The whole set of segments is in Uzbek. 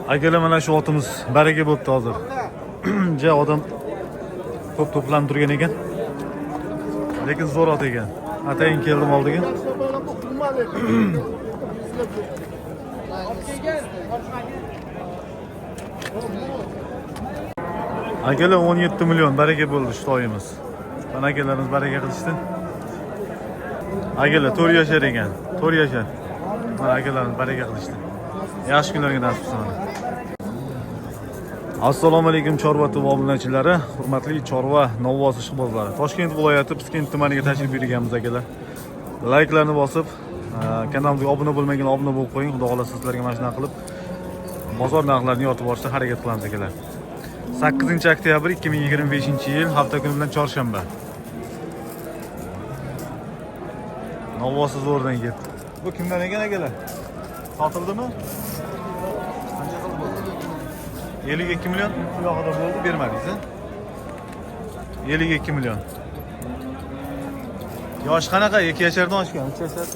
Akalar mana shu otimiz baraka bo'libdi hozir. Ja odam ko'p to'planib turgan ekan. Lekin zo'r ot ekan. Atayin keldim oldiga. Akalar 17 million baraka bo'ldi shu to'yimiz. Mana akalarimiz baraka qilishdi. Akalar 4 yashar ekan. 4 yashar. Mana akalarimiz baraka qilishdi. Yaxshi kunlarga nasib qilsin. Assalomu alaykum Chorva TV obunachilari, hurmatli Chorva Novvosi ishqibozlari. Toshkent viloyati Piskent tumaniga tashrif buyurganmiz akalar. Layklarni bosib, kanalimizga obuna bo'lmagan obuna bo'lib qo'ying. Xudo xolasa sizlarga mana shunaqa qilib bozor narxlarini yotib borishga harakat qilamiz akalar. 8-oktyabr 2025-yil hafta kuni bilan chorshanba. Novvosi zo'rdan ketdi. Bu kimdan ekan akalar? Sotildimi? 52 million bu yoqda bo'ldi, bermadingiz a? 52 million. Yosh qanaqa? 2 yashardan oshgan, 3 yashar.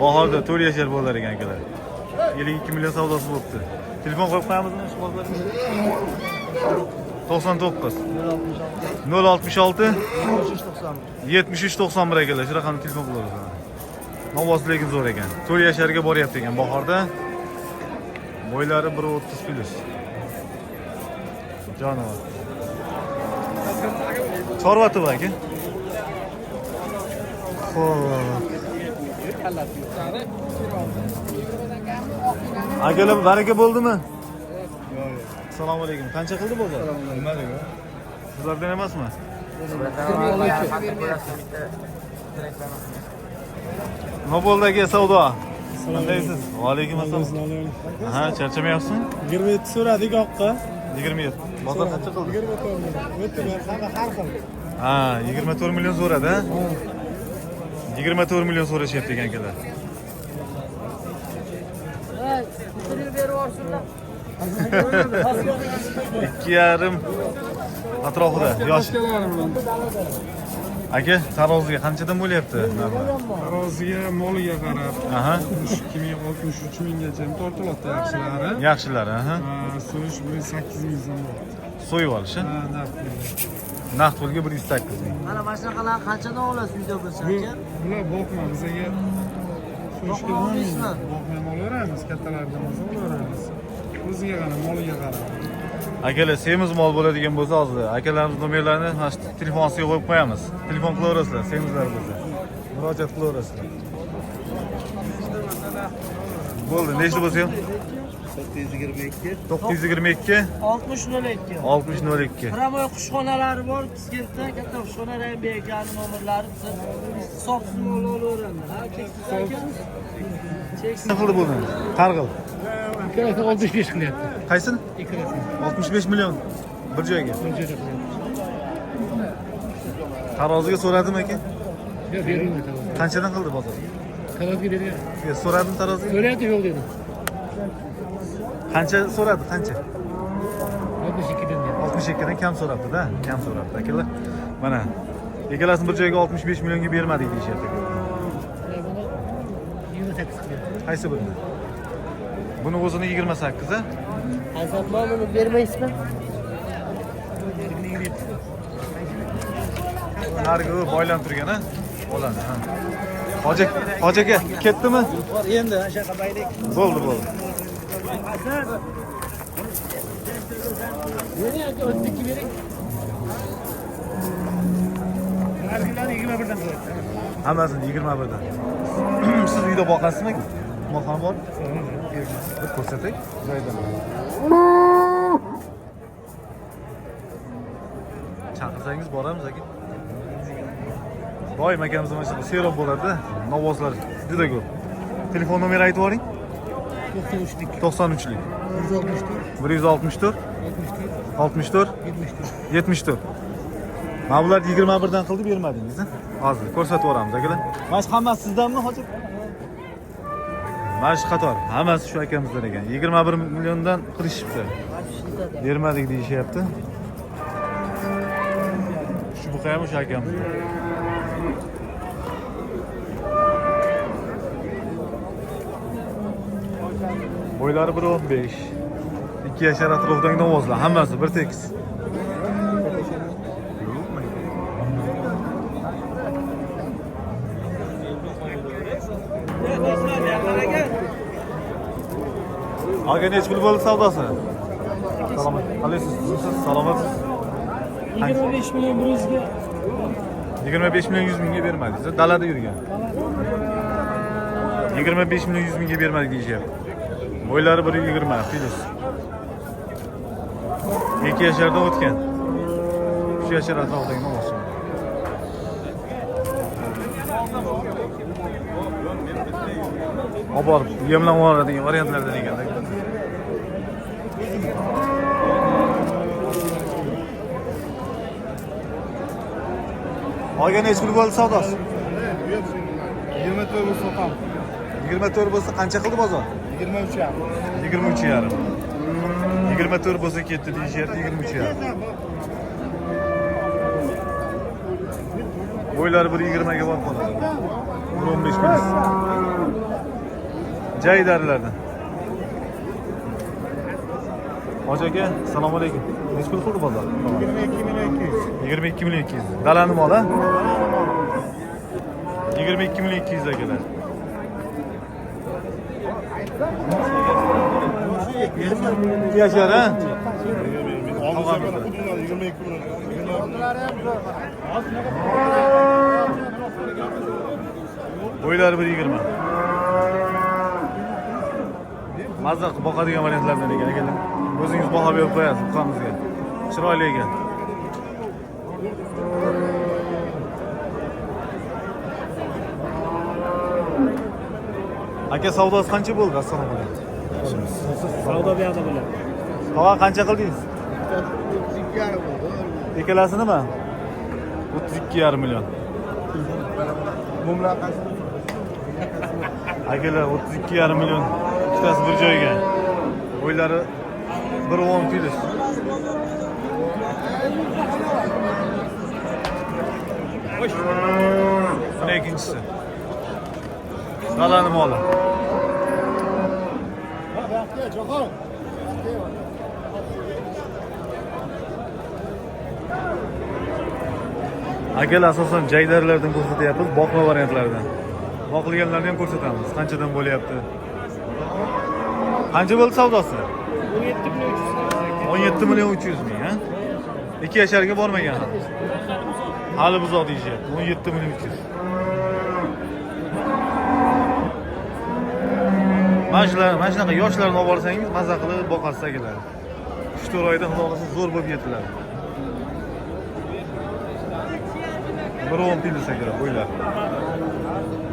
Bahorda 4 yashar bo'lar ekan akalar. 52 million savdosi bo'libdi. Telefon qo'yib qo'yamizmi ishqibozlarga? 99 066 73 91 akalar. Shu raqamni telefon qilaverasiz. Novvosi lekin zo'r ekan. 4 yasharga boryapti ekan bahorda. Boylari 1.30 plus. Jonivor. Chorva TV aka. Akalar baraka bo'ldimi? Assalomu alaykum. Qancha qildi bozor? Nima dedi? Sizlardan emasmi? Nima bo'ldi aka savdo? Qandaysiz? Va alaykum assalom. Ha, charchamayapsizmi? 27 so'radik oqqa. 27. Bozor qancha qildi? 24 million. O'tgan har xil. Ha, 24 million so'radi, ha? 24 million so'rashyapti ekan akalar. Ikki yarim atrofida yosh. Aka, taroziga qanchadan bo'lyapti? Taroziga moliga qarab. Aha. 63 minggacha tortilyapti yaxshilari. Yaxshilari, aha. So'yish 8 ming so'm. So'yib olish, Ha, naqd. Naqd pulga 108 ming. Mana shunaqalar qanchadan olasiz video bo'lsa aka? Bular boqma bizaga so'yishga Boqmaysizmi? boqmay olaveramiz, kattalardan olaveramiz. O'ziga qarab, moliga qarab. Akalar, semiz mol bo'ladigan bo'lsa hozir akalarimiz nomerlarini mana shu telefon ostiga qo'yib qo'yamiz. Telefon qilaverasizlar, semizlar bo'lsa. Murojaat qilaverasizlar. Bo'ldi, nechta bo'lsa ham? 922 922 6002. 6002. Pramoy qushxonalari bor, Piskentda katta qushxonalar bergan nomerlari siz hisobsiz olaveramiz. Ha, cheksiz aka. Cheksiz. Nima qildi buni? Qarg'il. 65 qilyapti. Qaysini? 65 million bir joyga. Taroziga so'radimi aka? Yo'q, berilmadi. Qanchadan qildi bozor? Taroziga bergan. So'radim taroziga. So'rayapti, yo'q dedi. Qancha so'radi? Qancha? 62 dan. 62 dan kam so'rabdi-da, kam so'rabdi akalar. Mana egalasini bir joyga 65 millionga bermadik deyishyapti. Buni 28 qilyapti. Qaysi birini? Buni o'zini 28 a? Azatman buni bermaysizmi? Narigi boylanib turgan a? Bo'ladi, ha. Hoji aka, ketdimi? Endi o'shaqa baylik. Bo'ldi, bo'ldi. Meni aka 32 bering. Nargilar 21 dan qo'yadi. Hammasini 21 dan. Siz uyda boqasizmi? Molxona bor? Bir ko'rsating. Joyidan. Chaqirsangiz boramiz aka. Doim akamiz mana shu serob bo'ladi, novvozlar juda ko'p. Telefon nomeri aytib yuboring. 93lik. 93lik 164 164 64 74. Mana bularni 21 dan qildi, bermadingiz, a? Hozir ko'rsatib yuboramiz akalar. Mana shu hammasi sizdanmi, hozir? Mana shu qator, hammasi shu akamizdan ekan. 21 milliondan qilishibdi. Bermadik deyishyapti. Shu buqa ham o'sha akamizdan. Bo'ylari 1.15. 2 yashar atrofidagi novvozlar, hammasi bir tekis. Aka nechi pul bo'ldi savdosi? Salomat. Qalaysiz? Siz salomatsiz? 25 milyon 100 ga. 25 milyon 100 mingga bermadingiz. Dalada yurgan. 25 milyon 100 mingga bermadik deyishyapti. Bo'ylari 1.20 filiz. 2 yashardan o'tgan. 3 yashar atrofidagi novoz. Oborib yemlanib oladigan variantlardan ekan. Olgan nechi pul bo'ldi savdosi? 24 bo'lsa sotamiz. 24 bo'lsa qancha qildi bozor? 23 yarim. 23 yarim. 24 bo'lsa ketdi deyishyapti, 23 yarim. Bo'ylari 1.20 ga borib qoladi. 1.15 filiz. Jaydarilardan. Hoji aka, assalomu alaykum. Nechi pul qildi bozor? 22 milyon 200. 22 milyon 200. Dalani mol, ha? 22 milyon 200 akalar. Yashar, ha? 22 milyon. Bo'ylari 1.20. Mazza qilib boqadigan variantlardan ekan akalar. O'zingiz baho berib qo'yasiz ukamizga. Chiroyli ekan. Aka savdosi qancha bo'ldi? Assalomu alaykum. Savdo bu yoqda bo'ladi. Tog'a qancha qildingiz? 32 yarim bo'ldi. Ikkalasinimi? 32,5 million. Mumlar qancha? Akalar 32,5 million. Ikkitasi bir joyga. Bo'ylari 1.10 filiz. Mana ikkinchisi. Dalani moli. Akalar asosan jaydarlardan ko'rsatyapmiz, boqma variantlaridan. Boqilganlarni ham ko'rsatamiz. Qanchadan bo'lyapti? Qancha bo'ldi savdosi? 17 milyon 300 ming, ha? 2 yasharga bormagan hali. Hali buzoq deyishyapti. 17 milyon 300. Mana shunaqa yoshlarni olib borsangiz, mazza qilib boqasiz akalar. 3-4 oyda xudo xolasa zo'r bo'lib yetilar. 1.10 filiz akalar, bo'ylar.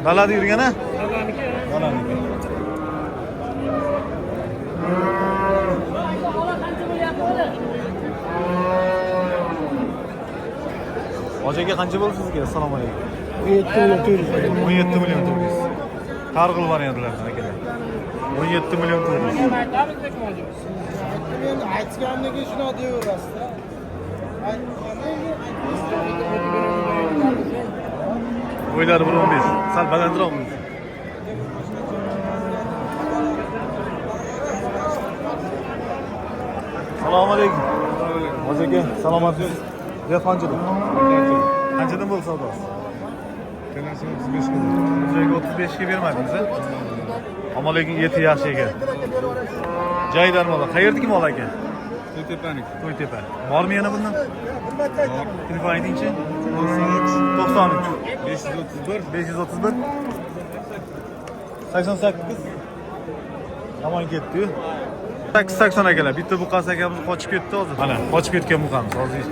Dalada yurgan-a? Dalaniki. Hoji aka qancha bo'ldi sizga? Assalomu alaykum. 17 milyon 400. Qarg'il variantlardan akalar. 17 milyon 400. Endi aytganimga shuna deyaverasiz-da. Bo'ylari 1.15. Sal balandroqmi? Assalomu alaykum. Hoji aka, salomatsiz? Yer qanchadan? Qanchadan bo'ldi savdosi? Kelasi 35 milyon. Joyga 35 ga bermadingiz, ha? Ammo lekin eti yaxshi ekan. Joydan mol. Qayerdagi mol aka? To'ytepaniki. To'ytepa. Bormi yana bundan? Telefon aytingchi. 93 531 88 Tamam ketdi. 80 akalar. Bitta buqasi akamiz qochib ketdi hozir. Mana, qochib ketgan buqamiz hozir.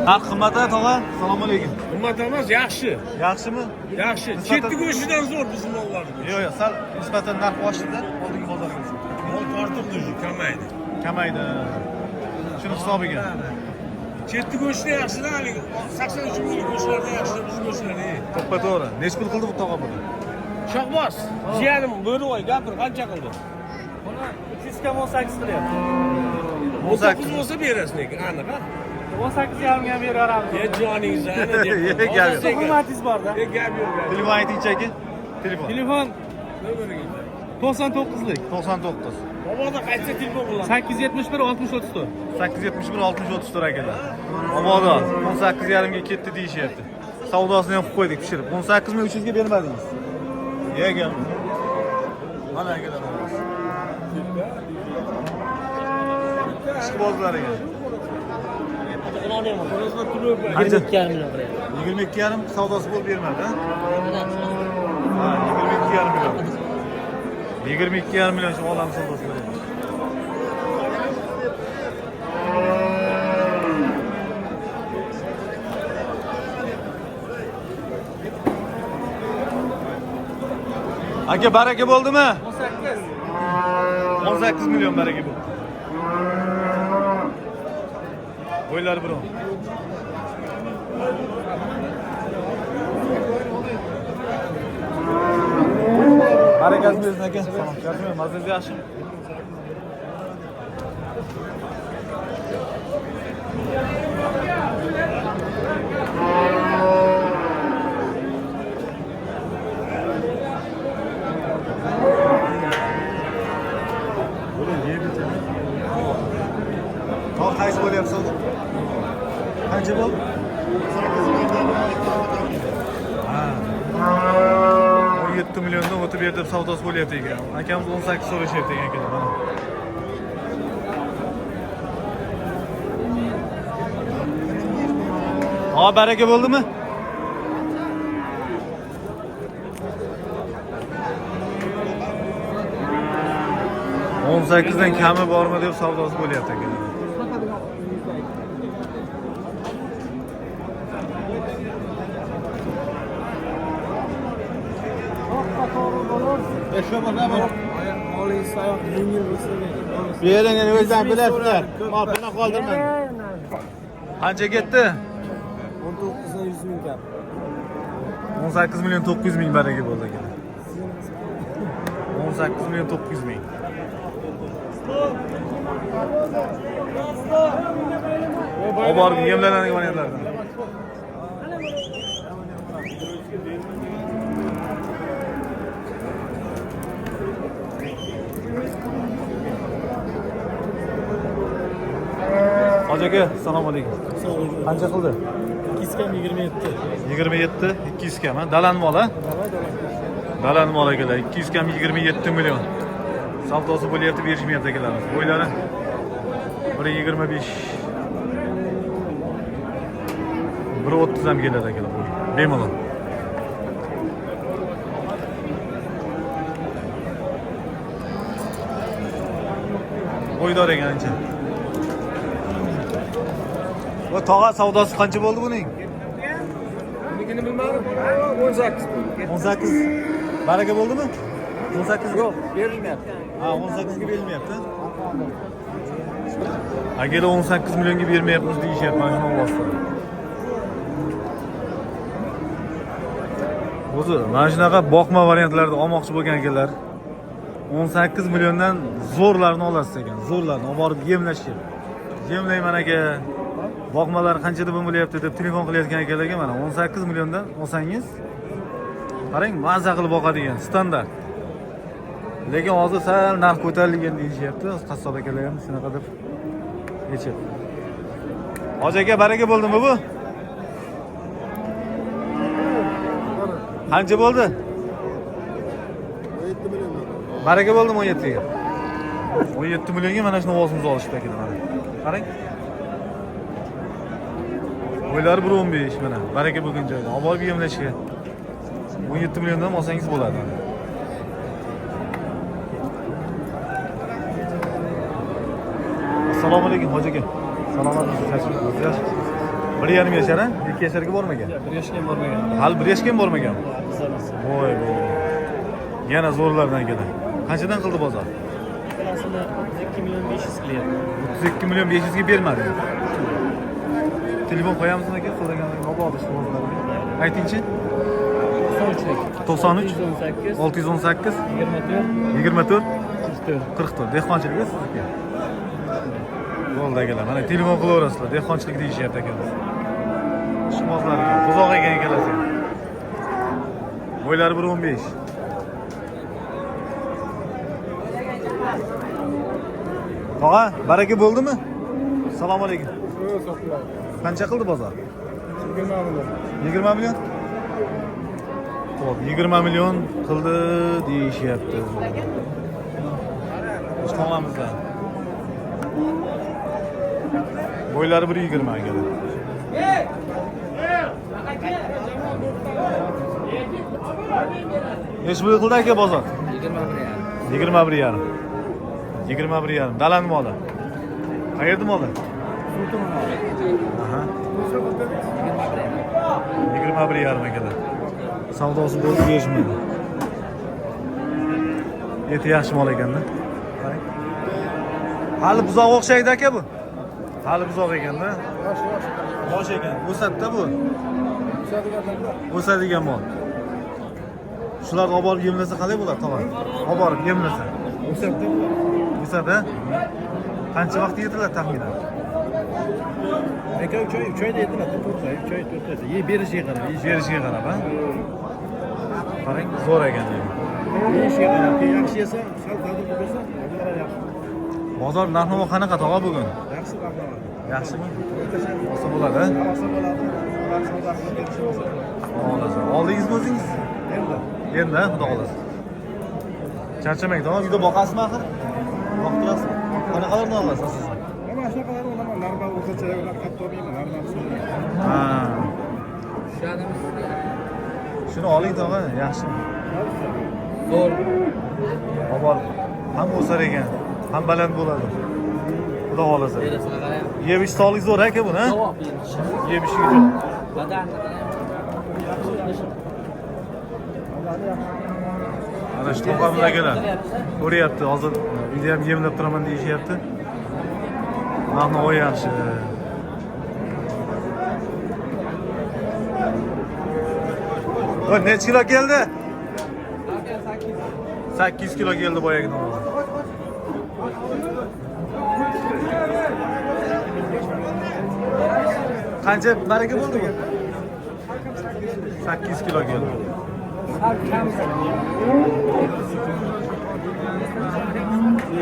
Narx qimmat-a, tog'a? Assalomu alaykum. Qimmat emas, yaxshi. Yaxshimi? Yaxshi. Chetni go'shtidan zo'r bizning mollarimiz. Yo'q, sal nisbatan narx oshdi-da, oldingi bozorga. Mol tortibdi, kamaydi. Kamaydi. Shuni hisobiga. Chetni go'shti yaxshi-da, haligi 83 minglik go'shtlardan yaxshi biz go'shtlarni. To'ppa-to'g'ri. Necha pul qildi bu tog'a buni? Shohboz, jiyanim Bo'rivoy gapir, qancha qildi? Buni 300 ga 18 qilyapti. 18 bo'lsa berasiz lekin, aniq-a? 18,5 ga beraveramiz. Ye joningizni ana Ye, deb. gap Hozir yo'q. Hurmatingiz bor-da. Gap yo'q. Telefon aytingchi aka. Telefon. Telefon 99lik. 99. Boboda qaysi telefon qilaman? 871 60 34. 871 60 34 akalar. Obodo 18,5 ga ketdi deyishyapti. Savdosini ham qilib qo'ydik pishirib. 18,300 ga bermadingiz. Yegan. Mana akalar. Ishqibozlar ekan. Qancha? 22,5 million qilyapti. 22,5 savdosi bo'lib bermadi, ha? Ha, 22,5 million. 22,5 million shu olam savdosi bo'lyapti. Aka baraka bo'ldimi? 18 million baraka bo'ldi. O'ylar biron. Barakasi bersin aka. Salom. Yaxshimi? Mazangiz yaxshimi? Qaysi bo'lyapti savdo? Qancha bo'ldi? 17 milliondan o'tib berdi deb savdosi bo'lyapti ekan. Akamiz 18 so'rashyapti ekan akalar. Mana. Ha, baraka bo'ldimi? On sakkizdan kami bormi deb savdosi bo'lyapti akalar. Bering endi o'zdan bilasizlar. Mal pulni qoldirmang. Qancha ketdi? 19,100 ming kap. 18 million 900 ming baraka bo'ldi akalar. 18 million 900 ming. Oborib yemlanadigan variantlardan. Hoji aka, assalomu alaykum. Qancha qildi? 2 kam 27. 27, 200 kam, ha? Dalan mol, ha? Dalan mol akalar, 200 kam 27 million. Savdosi bo'lyapti, berishmayapti akalarimiz. Bo'ylari 1.25. 1.30 ham keladi akalar. Bemalol. Bo'ydor ekan ancha. Va tog'a savdosi qancha bo'ldi buning? Bunikini bilmadim. 18. 18. Baraka bo'ldimi? 18 Yo'q, berilmayapti. Ha, 18 ga berilmayapti. Agar 18 millionga bermayapmiz deyishyapti mana shuni ovozda. O'zi mana shunaqa boqma variantlarda olmoqchi bo'lgan ekanlar. 18 milliondan zo'rlarni olasiz ekan. Zo'rlarni olib borib yemlashga. Yemlayman aka. Boqmalar qancha deb bo'lyapti deb telefon qilayotgan ekanlarga mana 18 milliondan olsangiz qarang, mazza qilib boqadigan standart. Lekin hozir sal narx ko'tarilgan deyishyapti. Qassob akalar ham shunaqa deb yechyapti. Hoji aka, baraka bo'ldimi bu? Qancha bo'ldi? 17 million. Baraka bo'ldimi 17 ga? 17 millionga mana shuni ovozimizni olishdi akalar mana. Qarang. Bo'ylari 1.15 mana. Baraka bo'lgan joyda. Olib borib yemlashga. 17 milliondan olsangiz bo'ladi. Assalomu alaykum hoji aka. Salomat bo'lasiz. 1.5 yashar, ha? 2 yasharga bormagan. 1 yoshga ham bormagan. Hali 1 yoshga ham bormagan. Voy voy. Yana zo'rlardan keladi. Qanchadan qildi bozor? Aslida 2 million 500 qilyapti. 32 million 500 ga bermadi. Telefon qo'yamizmi aka? So'raganlarga mabodo shu bozorlarga. Aytingchi? 93 618 24 44 Dehqonchilik sizniki. bo'ldi akalar. Mana telefon qilaverasizlar. Dehqonchilik deyishyapti akamiz. Ishmozlarga, buzoq ekan ekalasi. Bo'ylari 1.15. Tog'a, baraka bo'ldimi? Assalomu alaykum. Qancha qildi bozor? 20 million. Xo'p, 20 million qildi deyishyapti. Ishlamamizlar. Bo'ylari 1.20 akalar. Necha pul qildi aka bozor? 21.5. 21.5. Dalani moli. Qayerda moli? Aha. 21.5 akalar. Savdosi bo'lib yeyishmaydi. Eti yaxshi mol ekanda. Qarang. Hali buzoq o'xshaydi aka bu. Hali buzoq ekanda. Yosh ekan. O'sadi-da bu. O'sadigan mol. Shularni olib borib yemlasa qalay bo'ladi, tog'a? Olib borib yemlasa. O'sadi. O'sadi. Qancha vaqt yetiladi taxminan? Aka 3 oyda yedilar, 4 oy, 3 oy, 4 oyda. Berishiga qarab, Berishiga qarab, ha? Qarang, zo'r ekan dedi. yeyishiga qarab, yaxshi yesa, sal ta'dil bersa, bozor yaxshi. Bozor narx-navo qanaqa tog'a bugun? Yaxshi narx-navo. Yaxshimi? Olsa bo'ladi, ha? Olsa bo'ladi. Savdosi ketishi bo'lsa. Olasizmi? Oldingizmi o'zingiz? Endi, xudo xolasa. Charchamang, tog'a, uyda boqasizmi axir? Boqtirasizmi? Qanaqalarni olasiz siz? Mana shunaqalar olaman, normal o'rtacha, ular katta olmayman, normal so'rayman. Ha. Shuni oling tog'a, yaxshi. Zo'r. Obor ham o'sar ekan, ham baland bo'ladi. Xudo xolasa. Beresini qarang. Yeb ish sog'lik zo'r aka buni, ha? Javob berish. Yeb ishiga jo'q. Badanni qarang. Mana shu tog'amiz akalar. Ko'ryapti, hozir uyda ham yemlab turaman deyishyapti. Narx-navo yaxshi. Voy, necha kilo keldi? 8 kilo keldi boyagi novoz. Qancha baraka bo'ldi bu? 8 kilo keldi.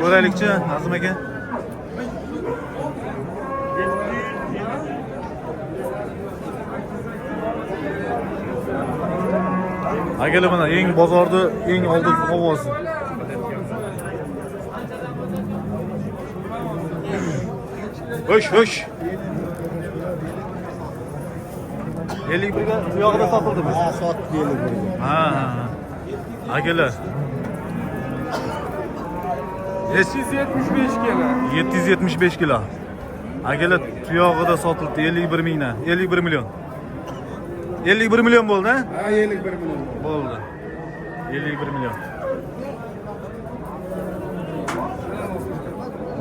Ko'raylikchi, Azim aka. Akalar mana eng bozorda eng oldingi qovoz. Ho'sh. 51 ga tuyog'ida sotildimi? Ha, sotdi 51 ga. Ha. Akalar. 775 kilo. 775 kilo. Akalar tuyog'ida sotildi 51 mingdan, 51 million. 51 million bo'ldi, ha? Ha, 51 million. Bo'ldi. 51 million.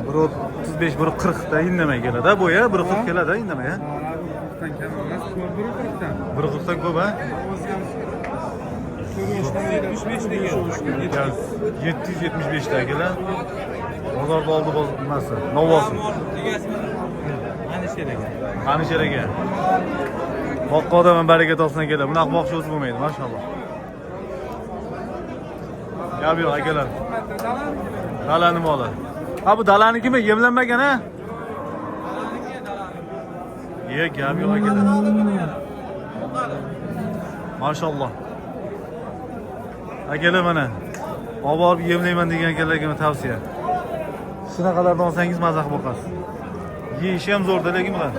135, 140 da indamay keladi, bu ya, 140 keladi, indamay, ha? 140 dan kam emas, 140 dan. 140 dan ko'p, ha? 75 degan. 775 da akalar. Bozorda oldi bozmasi, novosi. Qani sherak ekan. Boqqa odam baraka topsin akalar. Bunaqa boqchi o'zi bo'lmaydi, mashalloh. Gap yo'q akalar. Dalani moli. Ha, bu dalanikimi? Yemlanmagan, ha? Ye, gap yo'q akalar. Mashalloh. Akalar mana. Olib borib yemlayman degan akalarga tavsiya. Shunaqalardan olsangiz mazza qilib boqasiz. Yeyishi ham zo'rda, lekin bular.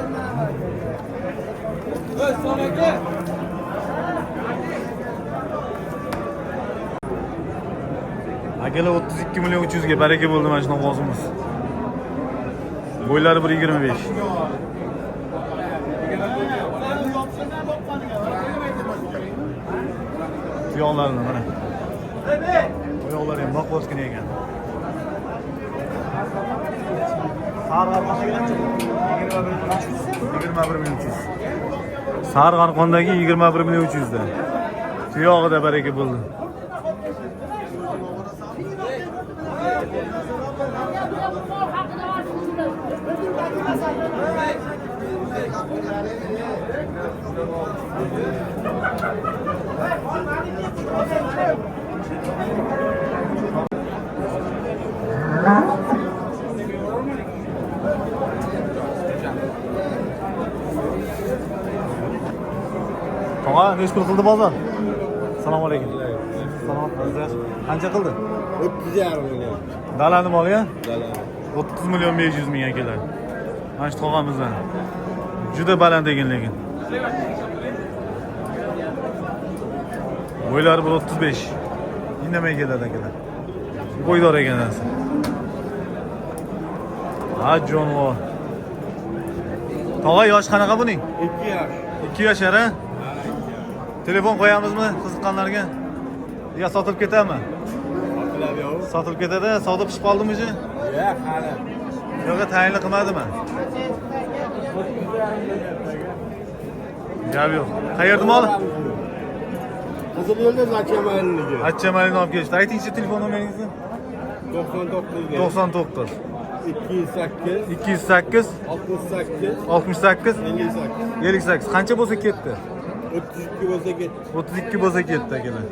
Akalar 32 million 300 ga baraka bo'ldi mana shu novozimiz. Bo'ylari 1.25. Tuyoqlarni mana. Tuyoqlar ham boqvosgina ekan. Sarg'arqondagi 21 million 300 da. Tuyog'ida baraka bo'ldi. Tog'a, necha pul qildi bozor? Assalomu alaykum. Salom, azizlar. Qancha qildi? 30,5 million. Dalani moliga Dala. 30 million 500 ming akalar. Mana shu tog'amizdan. Juda baland ekan lekin. Bo'ylari 1.35. Indamay keladi akalar. Bo'ydor ekan asi. Ha, jonivor. Tog'a yosh qanaqa buning? 2 yosh. 2 yoshar ha? Telefon qo'yamizmi qiziqqanlarga? Yo sotib ketadimi? Otilab yo'q. Sotib ketadi, savdo pishib qoldimi-chi? Yo'q, hali. Yo'q, tayinli qilmadimi? Gap yo'q. Qayerda mol? Qizil yo'lda Zachamayliniki. Achchamalini olib kelishdi. Aytingchi telefon nomeringizni? 99 ga. 99 208 208 68 68 58. 58. Qancha bo'lsa ketdi? 32 bo'lsa ketdi. 32 bo'lsa ketdi akalar.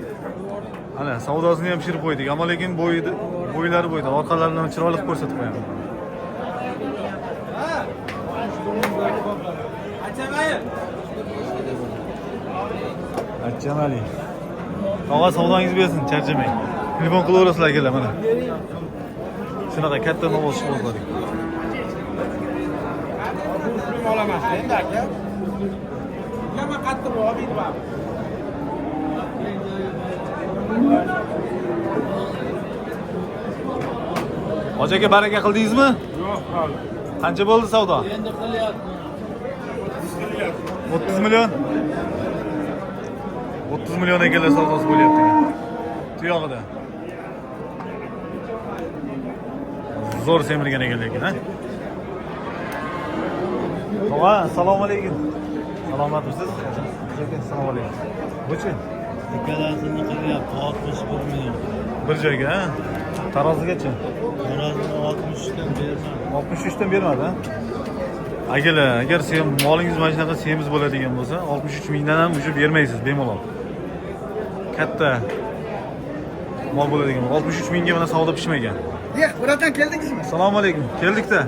Ana, savdosini ham pishirib qo'ydik. Ammo lekin bo'ylari bo'yda, orqalarini chiroyli qilib ko'rsatib qo'yaman. Achamali. Tog'a savdongiz bersin, charchamang. Telefon qilaverasizlar akalar mana. Shunaqa katta novoz chiqardik. Olaman, endi aka. Nima qattiq olib bor. Hoji aka baraka qildingizmi? Yo'q, hali. Qancha bo'ldi savdo? Endi qilyapman. 30 million. 30 million egalar savdosi bo'lyapti. Tuyog'ida. Zo'r semirgan ekan lekin, ha? Tog'a, assalomu alaykum. Salomatmisiz? Assalomu alaykum. Buchi? Ikkalasini qilyapti 61 million. Bir joyga, ha? Tarozigacha. Tarozni 63 dan bermadi. 63 dan bermadi, ha? Agar molingiz mana shunaqa semiz bo'ladigan bo'lsa, 63 mingdan ham ujib bermaysiz bemalol. Katta mol bo'ladigan. 63 mingga mana savdo pishmagan. Yo'q, buradan keldingizmi? Assalomu alaykum. Keldik-da.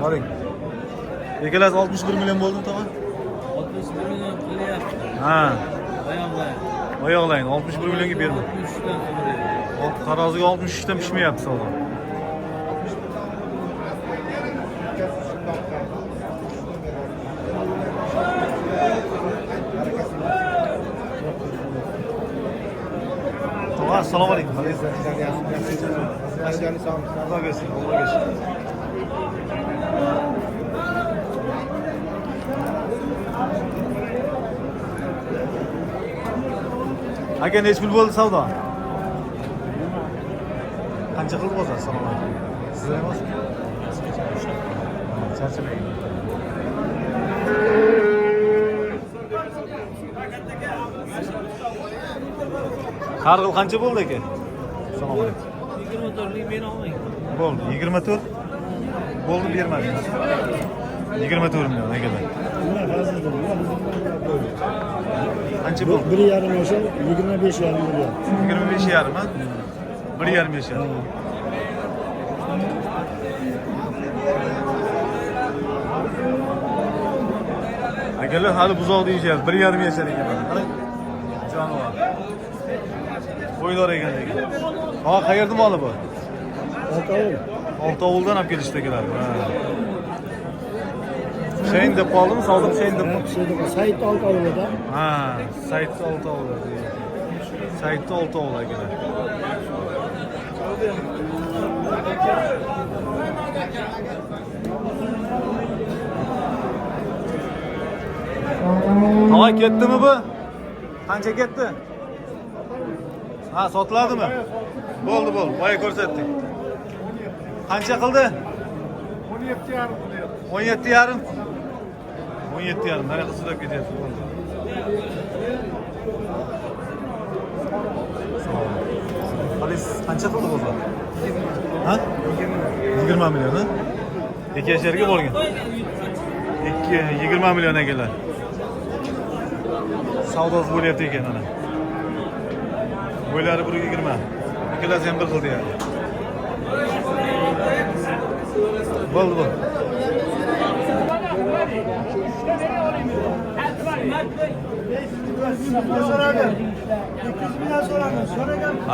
Oling. Ekalasi 61 million bo'ldi, tog'a? 61 million qilyapti. Ha, Oyoqlar. oyoqlang 61 millionga berma. 63 dan qilyapti. Taroziga 63 dan pishmayapti savdo. Tog'a, assalomu alaykum. Xudo kelsin, Xudo kelsin. Aka necha pul bo'ldi savdo? Qancha qildi bozor? Assalomu alaykum. Siz emasmi? Charchamang. Qarg'il qancha bo'ldi aka? Assalomu alaykum. 24 lik bera olmayman. Bo'ldi, 24. Bo'ldi, bermadingiz. 24 million akalar. Qancha bo'ldi? 1,5 yoshi 25,5 million. 25 yarim ha? 1,5 yashar. Akalar hali buzoq deyishyapti. 1,5 yashar ekan. Qarang. Jonivor. Bo'ydor ekan lekin. Ha, qayerda moli bu? Oltovuldan olib kelishdi akalar. Ha. Husayn deb qoldimi? Savdo Husayn deb. Sayt Oltovulida. Ha, Sayt Oltovul. Sayt Oltovul akalar. Tog'a ketdimi bu? Qancha ketdi? Ha, sotiladimi? Bo'ldi, bo'ldi. Boya ko'rsatdik. Qancha qildi? 17,5. 17,5. Mana qisib ketyapti. Qalis qancha qildi bozor? Ha? 20 million, ha? 2 yasharga bo'lgan. 20 million ekanlar. Savdosi bo'lyapti ekan ana. Bo'ylari 1.20. Ikkalasi ham bir xil deyapti. Bo'ldi.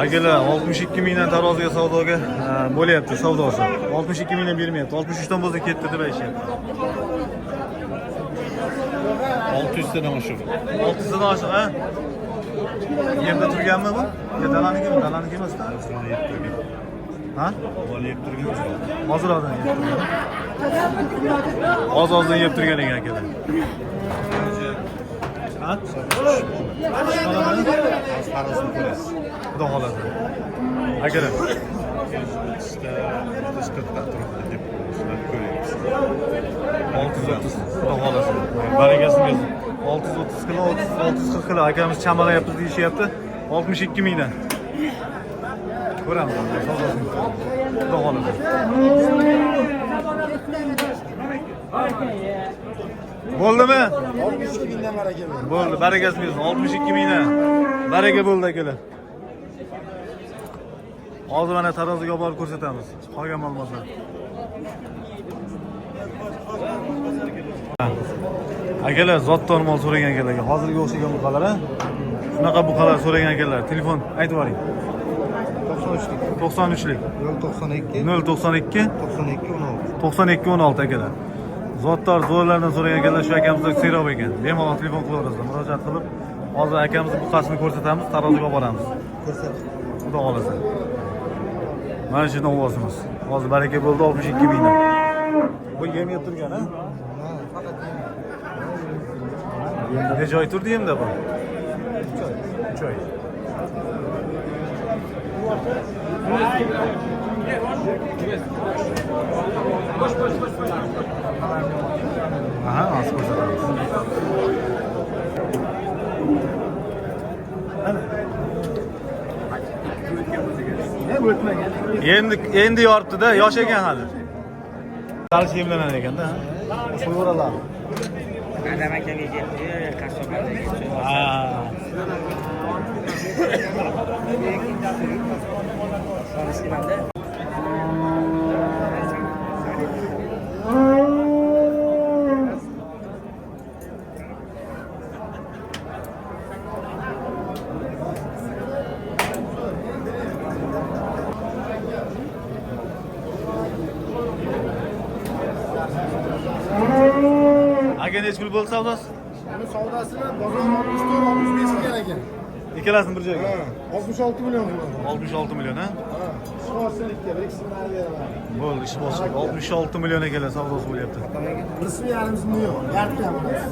Akalar 62 mingdan taroziga savdoga bo'lyapti savdosi. 62 mingdan bermayapti. 63 dan bo'lsa ketdi deb aytishyapti. 600 tadan oshiq. 600 dan oshiq, ha? Yerda turganmi bu? Yo, dalaniki emas-da. Ha? Bola yeb turgan. Hozirdan yeb turgan. Oz-ozdan yeb turgan ekan akalar. Ha? Qarasini ko'rasiz. Xudo xolasa. Akalar. Qishqirtdan turibdi deb ko'ryapsiz. 630. Xudo xolasa. Barakasini bersin. 630 kilo, 640 kilo akamiz chamalayapmiz deyishyapti. 62 mingdan. Ko'ramiz. Xudo xolasa. Bo'ldimi? 62 mingdan baraka bersin. Bo'ldi, barakasi bersin. 62 mingdan. Baraka bo'ldi akalar. Hozir mana taroziga olib borib ko'rsatamiz. Qolgan ma'lumotlar. Akalar, zotdor mol so'ragan akalarga. Hozirga o'xshagan buqalar, ha? Shunaqa buqalar so'ragan akalar. Telefon aytib boring. 93lik. 092 092 92 16. 92 16 akalar. Zotdor zo'rlardan so'ragan akalar shu akamizda Serob ekan. Bemalol telefon qilaverasizlar. Murojaat qilib, hozir akamizni buqasini ko'rsatamiz, taroziga olib boramiz. Ko'rsat. Xudo xolasa. Mana shu novvosimiz. Hozir baraka bo'ldi 62 mingdan. Bu yem yeb turgan, ha? Necha oy turdi yemda bu? 3 oy. Aha, az ko'rsatamiz. Endi yoribdi-da, yosh ekan hali. Hali yemlanar ekan-da. Qo'yvoralar. Adam akaga ketdi, qassoblarga ketdi. Ha. Sonrasida Aka necha pul bo'ldi savdosi? Buni savdosini bozor 64-65 ekan ekan. Ikkalasini bir joyga. 66 million bo'ladi. 66 million, ha? Sportchilikka bir ikisini beraman. Bo'ldi, ish boshqa. 66 million ekanlar savdosi bo'lyapti. Birisi yarim so'm yo'q. Yartim emas.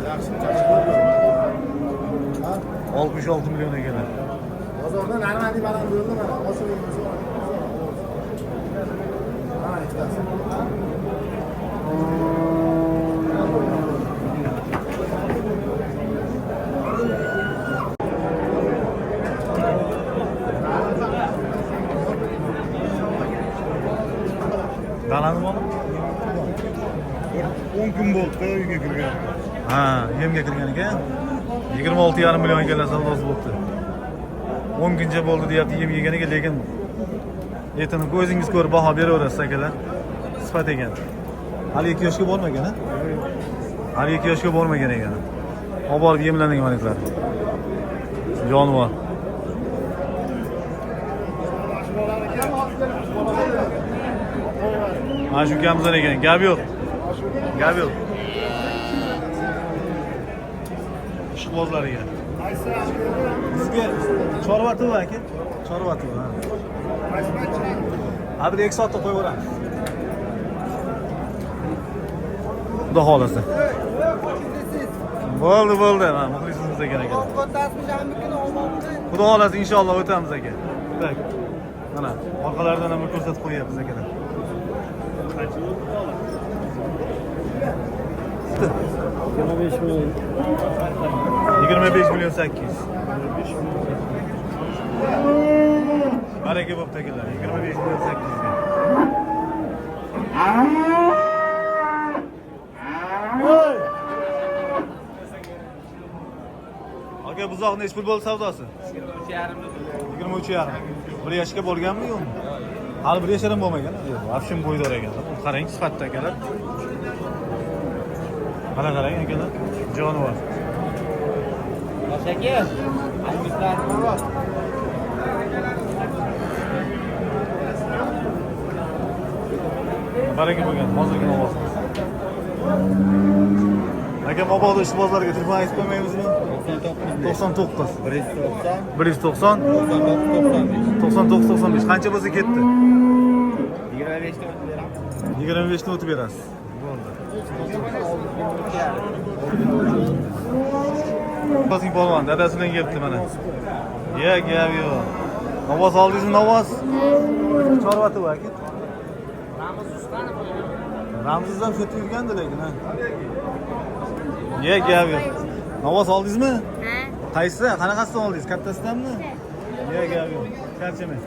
Yaxshi ha? 66 million ekanlar. Bozorda narmadi baland bo'ldi mana. Oshirib mana ikkitasi. Dalanib olib? 10 kun bo'ldi uyga kirgan. Ha, yemga kirgan ekan. 26,5 million ekanlar savdosi bo'ldi. 10 kuncha bo'ldi deyapti yem yeganiga, lekin etini o'zingiz ko'rib baho beraverasiz akalar. Sifat ekan. Hali 2 yoshga bormagan, ha? Hali 2 yoshga bormagan ekan. Olib borib yemlaning maniqlar. Jonivor. Mana shu kamzan ekan. Gap yo'q. Gap yo'q. Ishqibozlariga. Bizga Chorvatov aka. Chorvatov, ha. Ha, bir 2 soatda qo'yib yuboramiz. Xudo xolasa. Bo'ldi. Mana muxlisimiz ekan aka. Xudo xolasa inshaalloh o'tamiz aka. Tak. Mana orqalaridan ham ko'rsatib qo'yapmiz akalar. 25 million. 25 million 800. Baraka bo'pti akalar. 25 million 800 ga. Aka buzoq nech pul bo'ldi savdosi? 23,5. 1 yoshga bo'lganmi yo'qmi? Hali 1 yoshdan bo'lmagan. Vafshim bo'ydor ekan. Qarang, sifatda akalar. Mana qarang akalar. Jonivor. Aka, angizlarni bor. Baraka bo'lgan, hozirgi ovoz. Aka mabodo ishbozlarga telefon aytib qo'ymaymizmi? 99 190 99 95 qancha bo'lsa ketdi? 25 ni o'tib berasiz. Bo'ldi. Bosing polvon, dadasi bilan kelibdi mana. Gap yo'q. Novoz oldingizmi, novoz? Chorvati bor aka. Ramziz ham shu yerda yurgandi lekin, ha. Gap yo'q. Novoz oldingizmi? Ha. Qaysi? Qanaqasidan oldingiz? Kattasidanmi? Gap yo'q. Charchamang.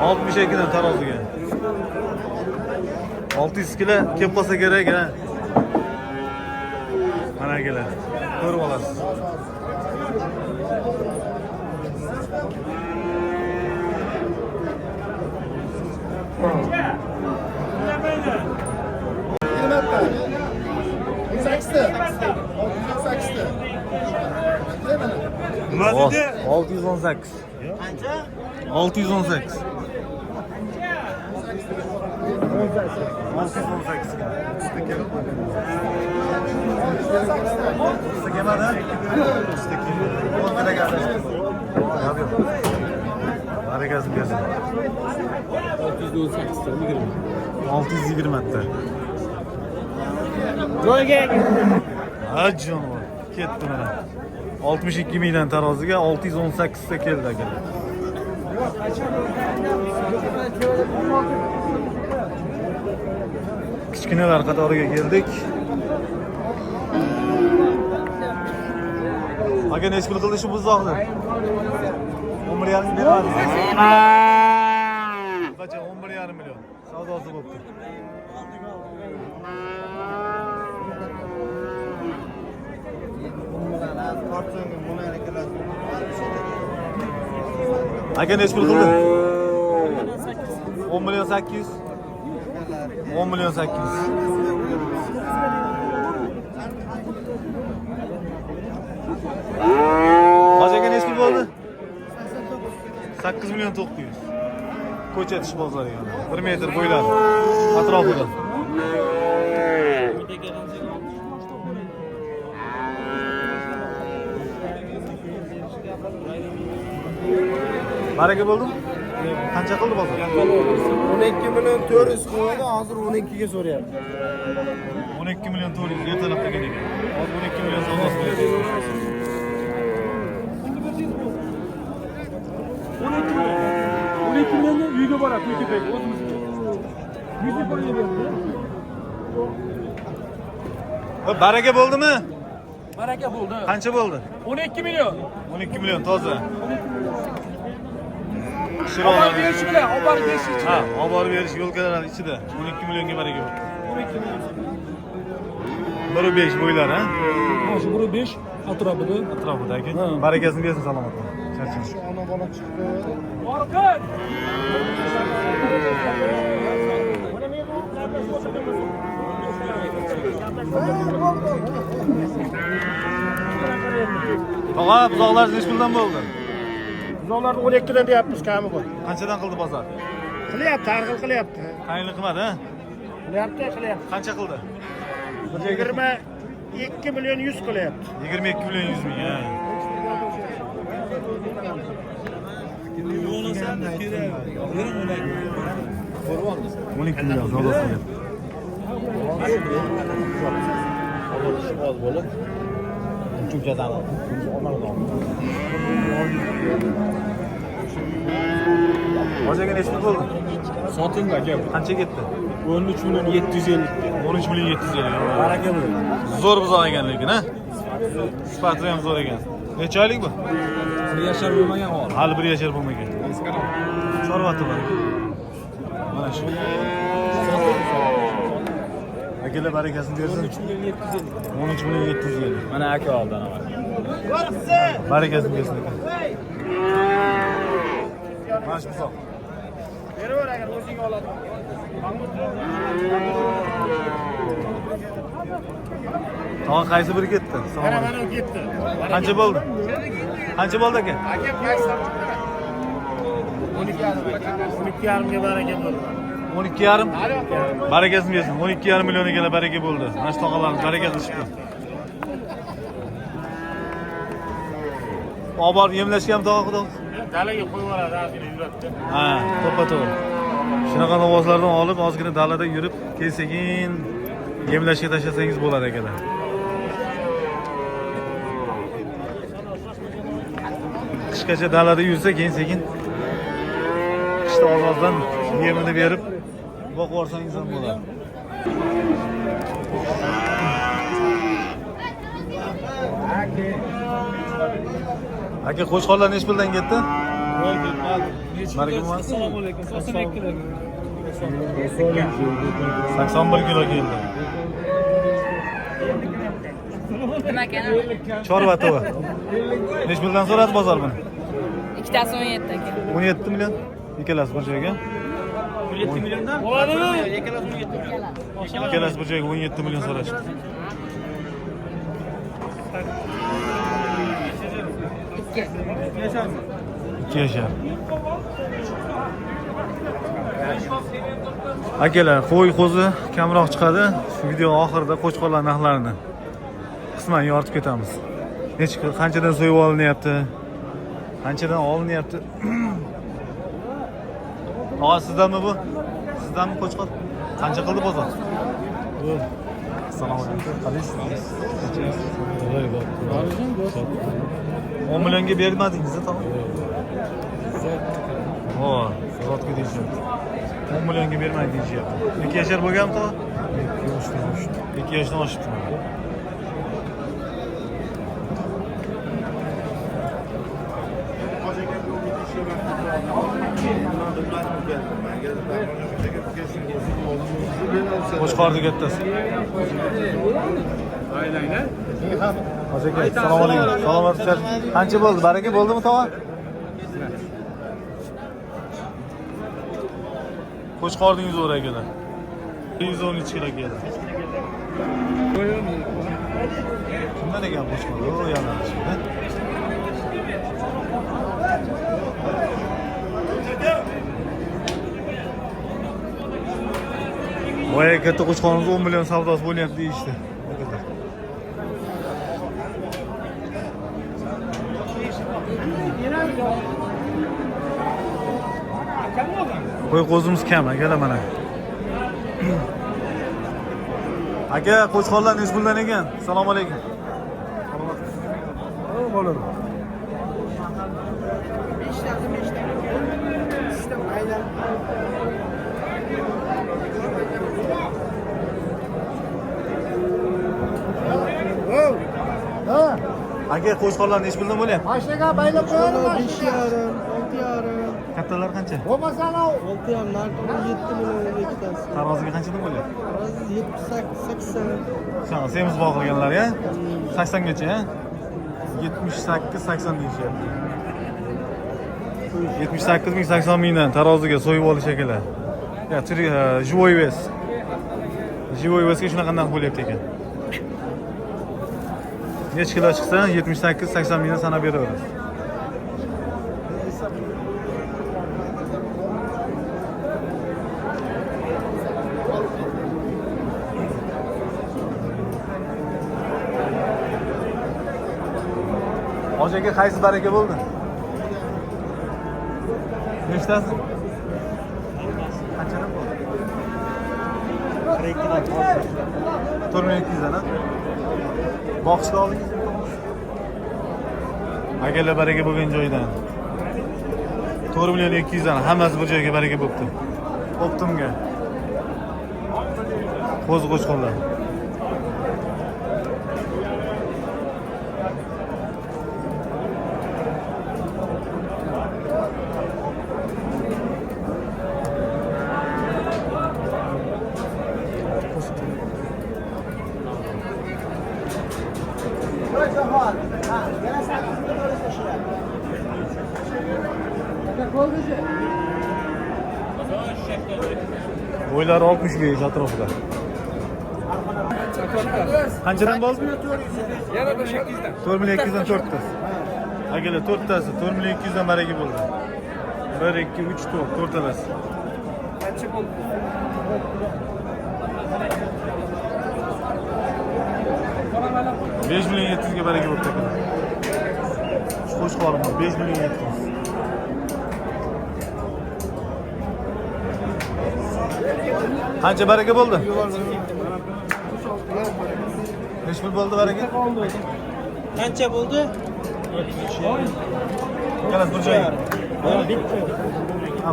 Altmış ekiden taroziga. 600 kilo kelib qolsa kerak, ha. Mana kelar. Ko'rib olasiz. Nima dedi? 618. Qancha? 618. 618. Sıkamadı. Harekası gelsin. 620 hatta. Ha canım. Ketdi mana. 62 mingdan taroziga 618 ta keldi aka. Kichkinalar qatoriga keldik. Aka nech pul qildi shu buzoqni? 11,5 beradi. Qancha? 11,5 million. Savdosi bo'pti. Aka nech pul qildi? 10 million 800. 10 million 800. Hocaga nech pul bo'ldi? 8 million 900. Ko'cha ishbozlariga. 1 metr bo'ylab atrofida. Baraka bo'ldimi? Qancha qildi bozor? 12 million 400 qo'ydi, hozir 12 ga so'rayapti. 12 million 400 ertalab qilgan ekan. Hozir 12 million savdosi bo'ladi. 12 million uyga boradi, Bekibek o'zimiz. 100 pul berdi. Baraka bo'ldimi? Baraka bo'ldi. Qancha bo'ldi? 12 million. 12 million toza. Olib berish bilan, olib borib berish Ha, ichida. olib borib berish yo'lkalar ichida 12 millionga baraka bo'ldi. 1.5 bo'ylar, ha? Mana shu 1.5 atrofida. Atrofidagi. Barakasini bersin salomat bo'ling. Charchash. Ona bola chiqdi. Orqat. Tog'a, buzoqlar nech puldan bo'ldi? Buzoqlarni 12 dan deyapmiz, kami bor. Qanchadan qildi bozor? Qilyapti, har xil qilyapti. Qayerli qilmadi, ha? Qilyapti. Qancha qildi? 22 million 100 qilyapti. 22 million 100 ming, ha. O'n ikki million savdosi qilyapti. Hocaga nech pul bo'ldi? Soting aka. Qancha ketdi? 13 million 750. 13 million 750. Baraka bo'ling. Zo'r buzoq ekan lekin, ha? Sifati ham zo'r ekan. Necha oylik bu? 1 yashar bo'lmagan hol. Hali 1 yashar bo'lmagan. Chorvati bor. Mana shu. Akalar barakasini bersin. 13 million 750. 13 million 750. Mana aka oldi ana. Barakasini bersin aka. Mana shu buzoq. Beraver agar o'zing oladi. Tog'a qaysi biri ketdi? Mana mana u ketdi. Qancha bo'ldi? Qancha bo'ldi aka? Aka qaysi 12,5 ga baraka bo'ldi. 12,5. Barakasini bersin. 12,5 million egalar baraka bo'ldi. Mana shu tog'alarimiz baraka qilishdi. Oborib yemlashga ham tog'a xudo. Dalaga qo'yib yuboradi, ozgina yuratdi. Ha, to'ppa-to'g'ri. Shunaqa ovozlardan olib, ozgina dalada yurib, keyin yemlashga tashlasangiz bo'ladi akalar. Qishgacha dalada yursa, keyin sekin qishda ozozdan yemini berib boqib olsangiz ham bo'ladi. Aka, qo'shqonlar nechi puldan ketdi? Assalomu alaykum. 82 kilo. 81 kilo keldi. Nima ekan? Chorva to'g'ri. Nechi puldan so'radi bozor buni? Ikkitasi 17 aka. 17 million. Ikkalasi bir joyga. 17 milliondan Bo'ladimi? Ikkalasi bir joyga 17 million so'rashdi. Ikki yashar. Akalar, qo'y qo'zi kamroq chiqadi. Shu video oxirida qo'chqorlar narxlarini qisman yoritib ketamiz. Qanchadan so'yib olinyapti? Qanchadan olinyapti? Sizdanmi bu? Sizdanmi qo'chqor? Qancha qildi bozor? Assalomu alaykum. Qalaysiz? 10 millionga bermadingiz-a, tamam? Ho, zotga deyishyapti. 10 millionga bermaydi deyishyapti. 2 yashar bo'lganmi, tog'a? 2 yoshdan oshibdi. Qo'chqorni kattasi. Aylanlar. Aka, assalomu alaykum. Salomatlik. Qancha bo'ldi? Baraka bo'ldimi, tog'a? Qo'chqorningiz zo'r akalar. 113 kilo keldi. Kimdan ekan qo'chqor? O, yana. Voy, katta qo'chqorimiz 10 million savdosi bo'lyapti deyishdi. Qo'y qo'zimiz kam, akalar mana. Aka, qo'chqorlar nechi puldan ekan? Assalomu alaykum. Bo'ladi. Aka, qo'chqorlar nechi puldan bo'lyapti? Mashinaga baylab qo'yadi, 5,5, 6,5. Kattalar qancha? Bo'lmasa ana 6,5 narxi 7 million ikkitasi. Taroziga qanchadan bo'lyapti? 78, 80. Shunaqa semiz boqilganlar, ya? 80 gacha, ha? 78, 80 deyishyapti. 78 ming 80 mingdan taroziga so'yib olish akalar. Ya, живой вес. Живой весga shunaqa narx bo'lyapti ekan. Necha kilo chiqsa 78-80 mingdan sanab beraveramiz. Hojaga qaysi baraka bo'ldi? Nechtasi? Qanchadan bo'ldi? 4200 dan, ha? Boqishga oldingizmi? Akalar baraka bo'lgan joydan. 4 million 200 dan hammasi bir joyga baraka bo'libdi. Optimga. Qo'z qo'chqonlar. Boylari 65 atrofida. Qanchadan bo'ldi? Yana 5-8 dan. 4 dan 4 tasi. Akalar 4 tasi 4 dan baraka bo'ldi. 1 2 3 4 to'rtalasi. Qancha bo'ldi? $5 million 700 ga baraka bo'ldi akalar. Qo'shqorim 5 million 700. Qancha baraka bo'ldi? 5 pul bo'ldi baraka? Qancha bo'ldi? Qalas bir joyga.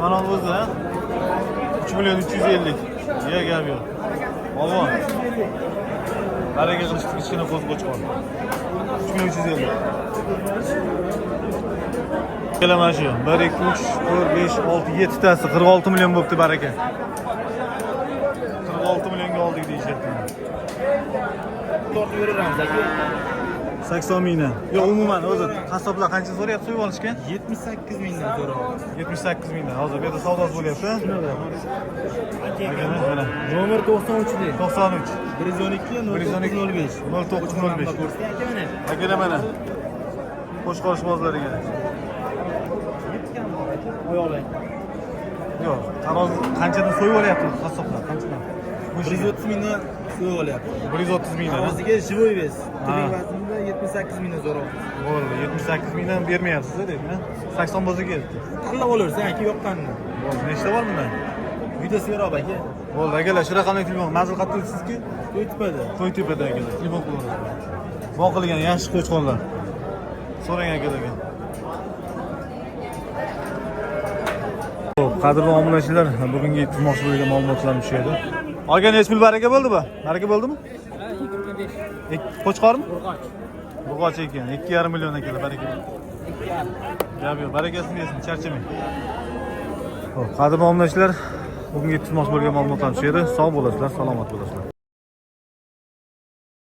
Mana o'zi ha. 3 million 350. Yo'q, gap yo'q. Olvon. Baraka qilishdi kichkina qo'z qo'chqon. 3 million 350. Kelaman shu. 1 2 3 4 5 6 7 tasi 46 million bo'libdi baraka. 46 millionga oldik deyishyapti. Tortib yuraveramiz aka. 80 mingdan. Yo'q, umuman o'zi qassoblar qancha so'rayapti so'yib olishga? 78 mingdan so'rayapti. 78 mingdan. Hozir bu yerda savdosi bo'lyapti. Mana Nomer 93 da. 93 112 0905. 0905. Akalar mana. Qo'sh qolishbozlariga. Oyoqlar. Yo'q, taroz qanchadan so'yib olyapti qassoblar? Qanchadan? 130 mingdan so'yib olyapti. 130 mingdan. Hozirga живой вес. Tirik vaznida 78 mingdan so'rayapti. Bo'ldi, 78 mingdan bermayapsiz deydi, ha? 80 bo'lsa keldi. Tanlab olaversan aka yoqqanini. Bo'ldi, nechta bor bundan? Videosi berib aka. Bo'ldi, akalar, shu raqamli telefon mazil qattiq sizki? To'ytepada. To'ytepada akalar, telefon qilaverasiz. Boqilgan yaxshi qo'chqonlar. So'rang akalarga. Qadrli obunachilar, bugungi yetmoqchi bo'lgan ma'lumotlarim shu edi. Olgan hech pul baraka bo'ldimi? Baraka bo'ldimi? 25. Qo'chqormi? Burg'och ekan, 2,5 million akalar baraka bo'ldi. 2,5. Gap yo'q, barakasini bersin, charchamang. Xo'p, qadrli obunachilar, bugungi yetmoqchi bo'lgan ma'lumotlarim shu edi. Sog' bo'lasizlar, salomat bo'lasizlar.